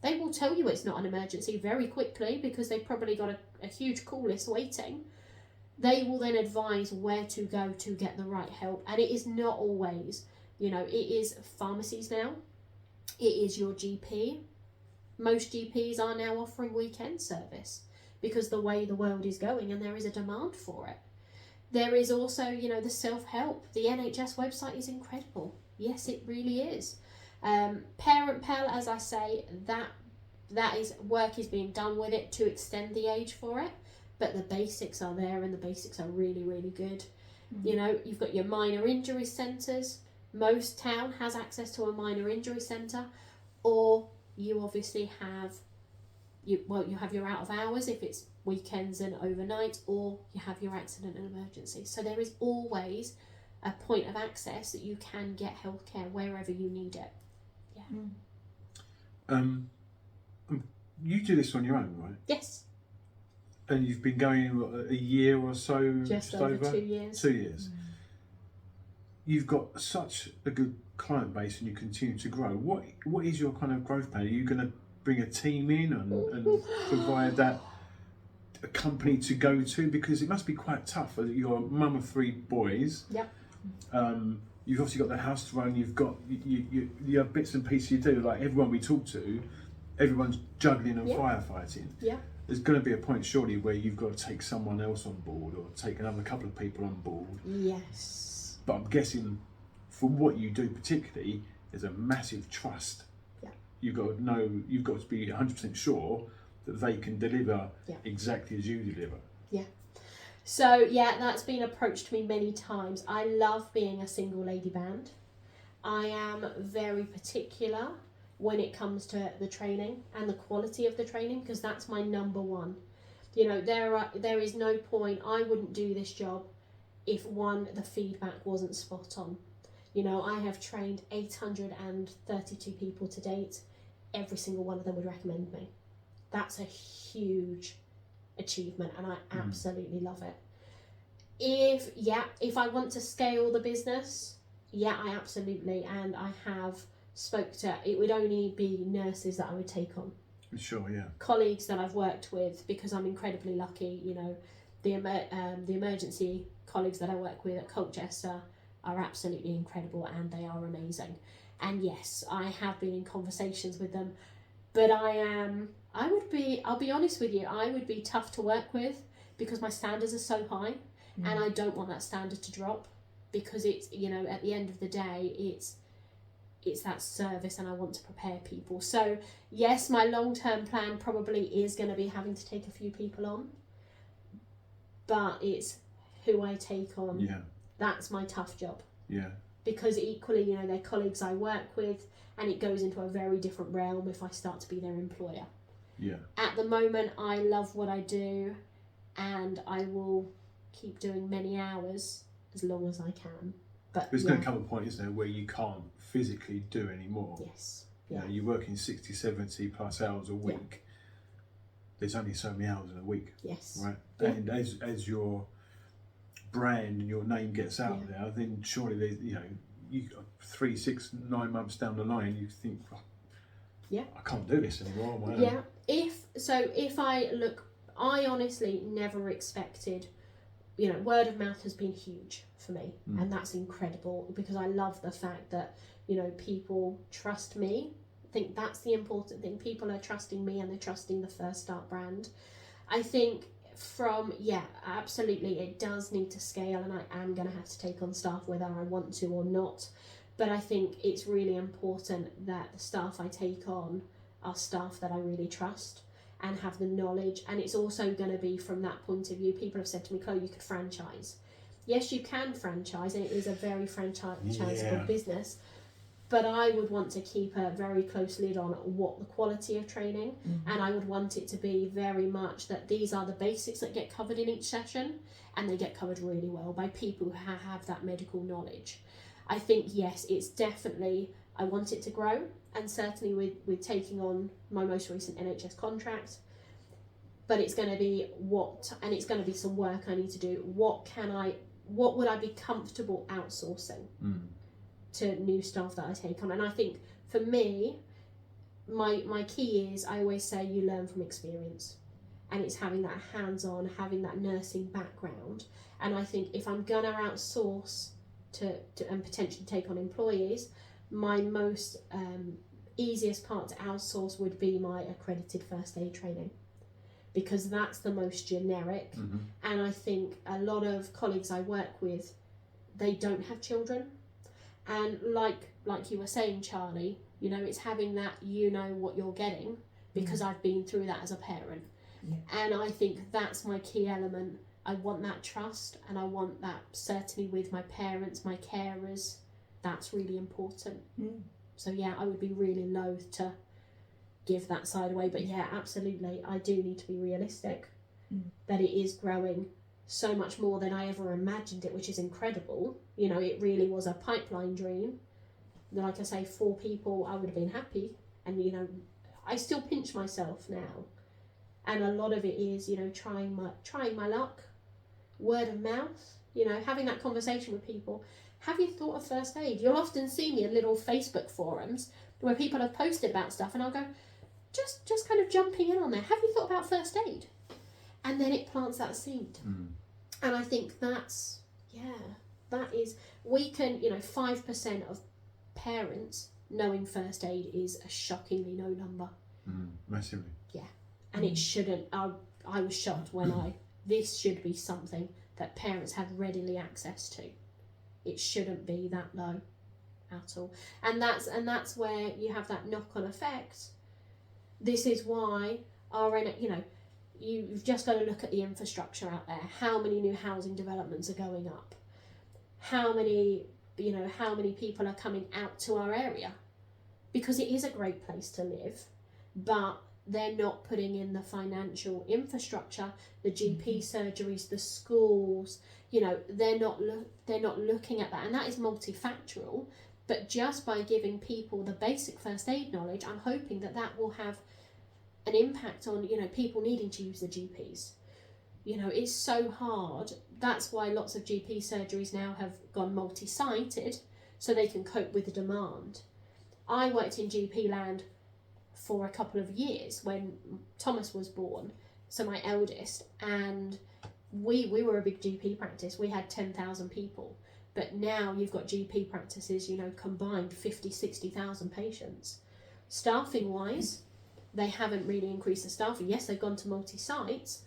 they will tell you it's not an emergency very quickly because they've probably got a huge call list waiting. They will then advise where to go to get the right help. And it is not always, you know, it is pharmacies now. It is your GP. Most GPs are now offering weekend service because the way the world is going, and there is a demand for it. There is also, you know, the self-help. The NHS website is incredible. Yes, it really is. Parental, as I say, that is work is being done with it to extend the age for it. But the basics are there, and the basics are really, really good. You know, you've got your minor injury centres. Most town has access to a minor injury centre, or you obviously have you have your out of hours if it's weekends and overnight, or you have your accident and emergency. So there is always a point of access that you can get healthcare wherever you need it. Yeah. You do this on your own, right? Yes. And you've been going a year or so? Just over 2 years. 2 years. You've got such a good client base and you continue to grow. What is your kind of growth plan? Are you going to bring a team in and provide that a company to go to? Because it must be quite tough. You're a mum of 3 boys. Yep. You've obviously got the house to run. You've got you have bits and pieces you do. Like everyone we talk to, everyone's juggling and firefighting. Yeah. There's going to be a point surely where you've got to take someone else on board or take another couple of people on board. Yes. But I'm guessing for what you do particularly, there's a massive trust. Yeah. You've got to be 100% sure that they can deliver exactly as you deliver. Yeah. So yeah, that's been approached to me many times. I love being a single lady band. I am very particular when it comes to the training and the quality of the training, because that's my number one. You know, there is no point, I wouldn't do this job if the feedback wasn't spot on. You know, I have trained 832 people to date. Every single one of them would recommend me. That's a huge achievement, and I absolutely love it. If I want to scale the business, I absolutely, and I have it would only be nurses that I would take on. Sure, yeah. Colleagues that I've worked with, because I'm incredibly lucky, you know, the emergency colleagues that I work with at Colchester are absolutely incredible, and they are amazing. And yes, I have been in conversations with them, but I'll be honest with you, I would be tough to work with because my standards are so high, and I don't want that standard to drop, because it's, you know, at the end of the day, it's that service, and I want to prepare people. So yes, my long-term plan probably is going to be having to take a few people on, but it's who I take on. Yeah. That's my tough job. Yeah. Because equally, you know, they're colleagues I work with, and it goes into a very different realm if I start to be their employer. Yeah. At the moment, I love what I do, and I will keep doing many hours as long as I can. But there's going to come a point, isn't there, where you can't physically do any more. Yes. You know, you're working 60, 70 plus hours a week. There's only so many hours in a week. Yes. Right? Yeah. And as your brand and your name gets out there, then surely there's, you know, you 3, 6, 9 months down the line, you think, I can't do this anymore on my own. Yeah. If I look, I honestly never expected, you know, word of mouth has been huge for me, and that's incredible, because I love the fact that, you know, people trust me. I think that's the important thing. People are trusting me, and they're trusting the First Start brand. I think absolutely, it does need to scale, and I am going to have to take on staff whether I want to or not. But I think it's really important that the staff I take on are staff that I really trust and have the knowledge. And it's also going to be from that point of view. People have said to me, Chloe, you could franchise. Yes, you can franchise, and it is a very franchisable business. But I would want to keep a very close lid on what the quality of training, and I would want it to be very much that these are the basics that get covered in each session, and they get covered really well by people who have that medical knowledge. I think, yes, it's definitely, I want it to grow, and certainly with taking on my most recent NHS contract, but it's going to be and it's going to be some work I need to do. What would I be comfortable outsourcing to new staff that I take on? And I think for me, my key is, I always say, you learn from experience, and it's having that hands-on, having that nursing background. And I think if I'm going to outsource to and potentially take on employees, my most easiest part to outsource would be my accredited first aid training, because that's the most generic. And I think a lot of colleagues I work with, they don't have children, and like you were saying, Charlie, you know, it's having that, you know what you're getting, because I've been through that as a parent. And I think that's my key element. I want that trust, and I want that certainly with my parents, my carers. That's really important. So yeah, I would be really loath to give that side away, but yeah, absolutely, I do need to be realistic that it is growing so much more than I ever imagined it, which is incredible. You know, it really was a pipeline dream. Like I say, 4 people, I would have been happy. And you know, I still pinch myself now, and a lot of it is, you know, trying my luck, word of mouth, you know, having that conversation with people. Have you thought of first aid? You'll often see me in little Facebook forums where people have posted about stuff, and I'll go, just kind of jumping in on there. Have you thought about first aid? And then it plants that seed. And I think that is, we can, you know, 5% of parents knowing first aid is a shockingly low number. Massively. Yeah. And it shouldn't, I was shocked when this should be something that parents have readily access to. It shouldn't be that low at all. And that's where you have that knock-on effect. This is why you know, you've just got to look at the infrastructure out there. How many new housing developments are going up? How many people are coming out to our area? Because it is a great place to live, but they're not putting in the financial infrastructure, the GP surgeries, the schools. You know, they're not looking at that, and that is multifactorial. But just by giving people the basic first aid knowledge, I'm hoping that will have an impact on, you know, people needing to use the GPs. You know, it's so hard. That's why lots of GP surgeries now have gone multi-sited, so they can cope with the demand. I worked in GP land for a couple of years when Thomas was born, so my eldest, and we were a big GP practice. We had 10,000 people, but now you've got GP practices, you know, combined 50, 60,000 patients. Staffing wise, they haven't really increased the staffing. Yes, they've gone to multi-sites,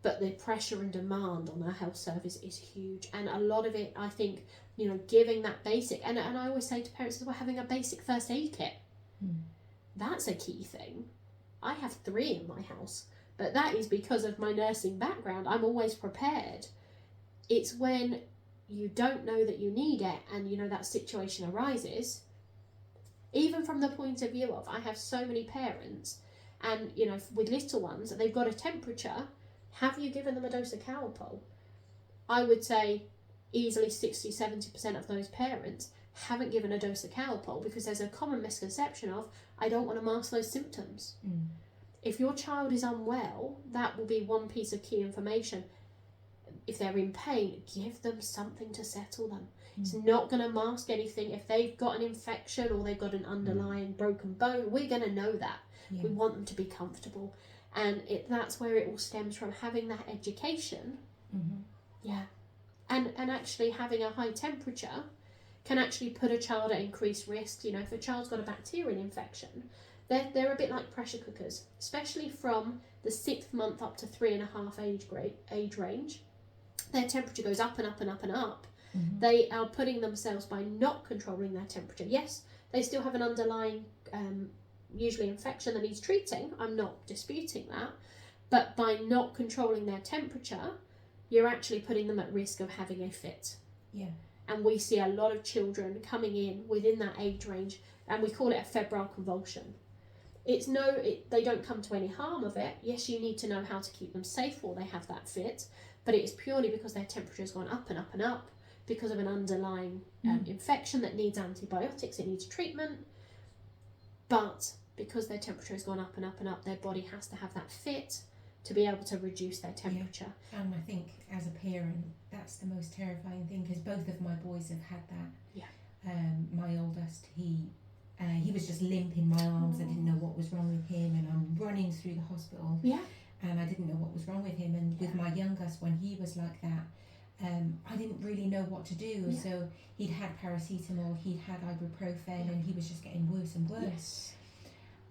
but the pressure and demand on our health service is huge. And a lot of it, I think, you know, giving that basic, and I always say to parents, we're having a basic first aid kit. That's a key thing. I have 3 in my house, but that is because of my nursing background. I'm always prepared. It's when you don't know that you need it, and you know that situation arises, even from the point of view of, I have so many parents, and you know, with little ones, they've got a temperature. Have you given them a dose of Calpol? I would say easily 60-70% of those parents haven't given a dose of Calpol, because there's a common misconception of, I don't want to mask those symptoms. If your child is unwell, that will be one piece of key information. If they're in pain, give them something to settle them. It's not going to mask anything. If they've got an infection or they've got an underlying broken bone, we're going to know that. We want them to be comfortable. And that's where it all stems from, having that education. And actually having a high temperature can actually put a child at increased risk. You know, if a child's got a bacterial infection, they're a bit like pressure cookers, especially from the 6th month up to 3.5 age range. Their temperature goes up and up and up and up. They are putting themselves, by not controlling their temperature. Yes, they still have an underlying, usually infection that needs treating. I'm not disputing that. But by not controlling their temperature, you're actually putting them at risk of having a fit. And we see a lot of children coming in within that age range, and we call it a febrile convulsion. They don't come to any harm of it. Yes, you need to know how to keep them safe while they have that fit, but it is purely because their temperature has gone up and up and up. because of an underlying infection that needs antibiotics, it needs treatment, but because their temperature has gone up and up and up, their body has to have that fit to be able to reduce their temperature. Yeah. And I think as a parent, that's the most terrifying thing, because both of my boys have had that. Yeah. My oldest, he was just limp in my arms. I didn't know what was wrong with him, and I'm running through the hospital. Yeah. And I didn't know what was wrong with him. And with my youngest, when he was like that, I didn't really know what to do. Yeah. So he'd had paracetamol, he'd had ibuprofen, and he was just getting worse and worse. Yes.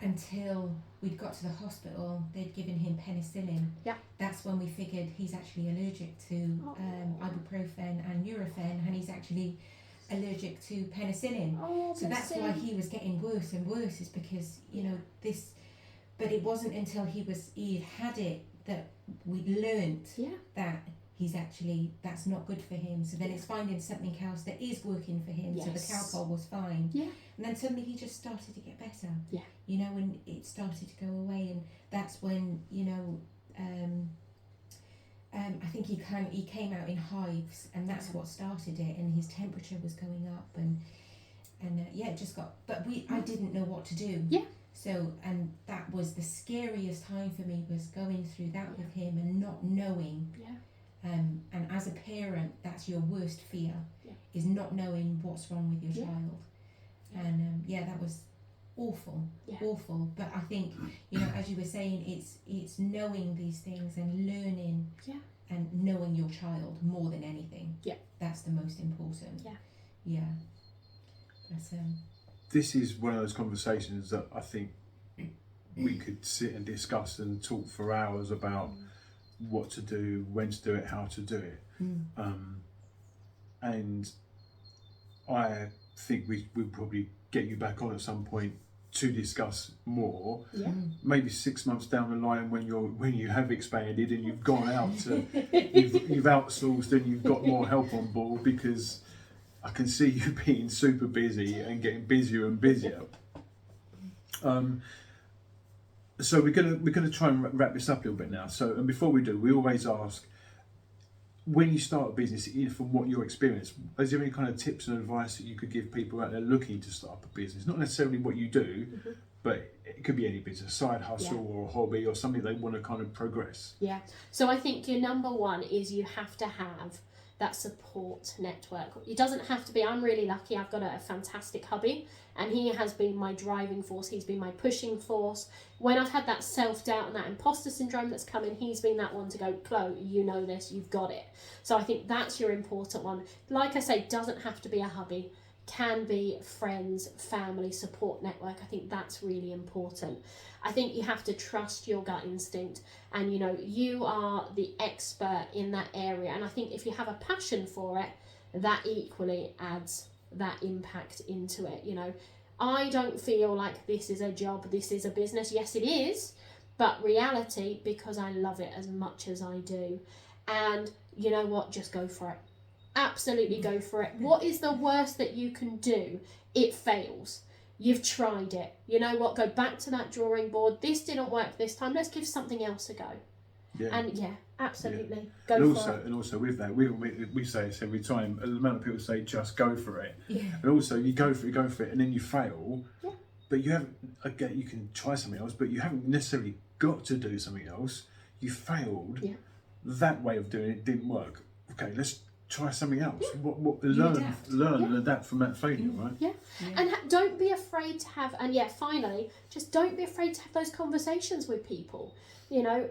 Until we'd got to the hospital, they'd given him penicillin. Yeah. That's when we figured he's actually allergic to ibuprofen and Nurofen, and he's actually allergic to penicillin. So that's why he was getting worse and worse, is because, you know, this. But it wasn't until he had it that we learnt that that's not good for him. So then it's finding something else that is working for him. Yes. So the Calpol was fine. Yeah. And then suddenly he just started to get better. Yeah. You know, and it started to go away, and that's when, you know, I think he came out in hives, and that's what started it, and his temperature was going up, and it just got. But I didn't know what to do. Yeah. So, and that was the scariest time for me, was going through that with him and not knowing. Yeah. And as a parent, that's your worst fear, is not knowing what's wrong with your child. And that was awful. But I think, you know, as you were saying, it's knowing these things and learning and knowing your child more than anything. That's the most important. That's This is one of those conversations that I think we could sit and discuss and talk for hours about what to do, when to do it, how to do it. And I think we'll probably get you back on at some point to discuss more. Maybe 6 months down the line, when you have expanded and you've gone out to you've outsourced and you've got more help on board, because I can see you being super busy and getting busier and busier. So we're gonna try and wrap this up a little bit now. So, and before we do, we always ask, when you start a business, from what your experience, is there any kind of tips and advice that you could give people out there looking to start up a business? Not necessarily what you do, but it could be any business, side hustle or a hobby or something they want to kind of progress. Yeah. So I think your number one is you have to have that support network. It doesn't have to be, I'm really lucky, I've got a fantastic hubby, and he has been my driving force, he's been my pushing force. When I've had that self-doubt and that imposter syndrome that's come in, he's been that one to go, Chloe, you know this, you've got it. So I think that's your important one. Like I say, doesn't have to be a hubby, can be friends, family, support network. I think that's really important. I think you have to trust your gut instinct, and you know, you are the expert in that area, and I think if you have a passion for it, that equally adds that impact into it. You know, I don't feel like this is a job, this is a business. Yes, it is, but reality, because I love it as much as I do. And you know what, just go for it. Absolutely go for it. What is the worst that you can do? It fails. You've tried it. You know what? Go back to that drawing board. This didn't work this time. Let's give something else a go. Yeah. And absolutely. Go for it. And also with that, we say this every time. The amount of people say just go for it. Yeah. And also you go for it, and then you fail. Yeah. But you haven't. Again, you can try something else, but you haven't necessarily got to do something else. You failed. Yeah. That way of doing it didn't work. Okay, let's try something else. Learn and adapt from that failure, right? Yeah. And don't be afraid to have, and finally, just don't be afraid to have those conversations with people. You know,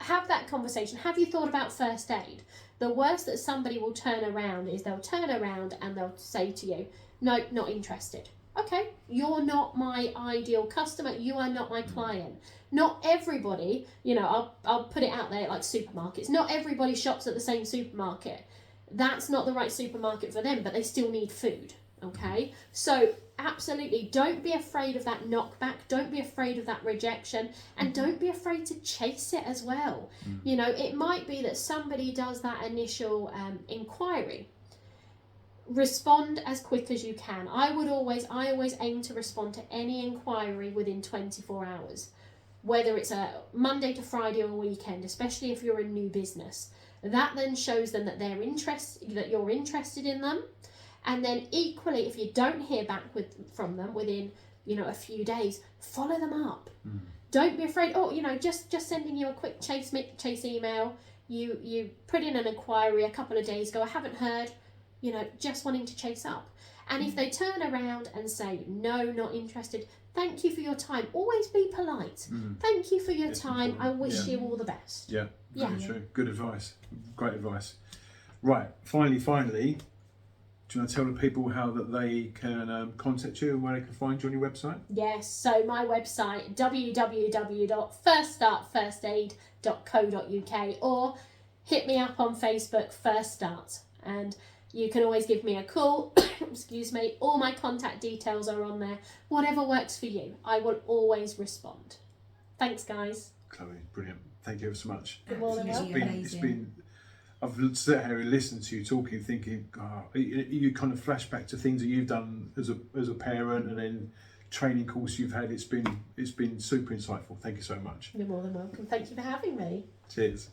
have that conversation. Have you thought about first aid? The worst that somebody will turn around is they'll turn around and they'll say to you, no, not interested. Okay, you're not my ideal customer. You are not my client. Not everybody, you know, I'll put it out there like supermarkets. Not everybody shops at the same supermarket. That's not the right supermarket for them, but they still need food, okay? So absolutely, don't be afraid of that knockback, don't be afraid of that rejection, and don't be afraid to chase it as well. You know, it might be that somebody does that initial inquiry. Respond as quick as you can. I always aim to respond to any inquiry within 24 hours, whether it's a Monday to Friday or a weekend, especially if you're a new business. that then shows them that that you're interested in them. And then equally, if you don't hear back from them within, a few days, follow them up. Don't be afraid. Just sending you a quick chase email. You put in an inquiry a couple of days ago. I haven't heard. Just wanting to chase up. And if they turn around and say no, not interested, thank you for your time. Always be polite. Thank you for your time. Important. I wish you all the best. Yeah, very true. Good advice. Great advice. Right. Finally. Do you want to tell the people how that they can contact you and where they can find you on your website? Yes, so my website, www.firststart.firstaid.co.uk, or hit me up on Facebook, First Start. And you can always give me a call, excuse me, all my contact details are on there. Whatever works for you, I will always respond. Thanks, guys. Chloe, brilliant. Thank you ever so much. You're more than welcome. It's been I've sat here and listened to you talking, thinking, you kind of flash back to things that you've done as a parent, and then training course you've had. It's been super insightful. Thank you so much. You're more than welcome. Thank you for having me. Cheers.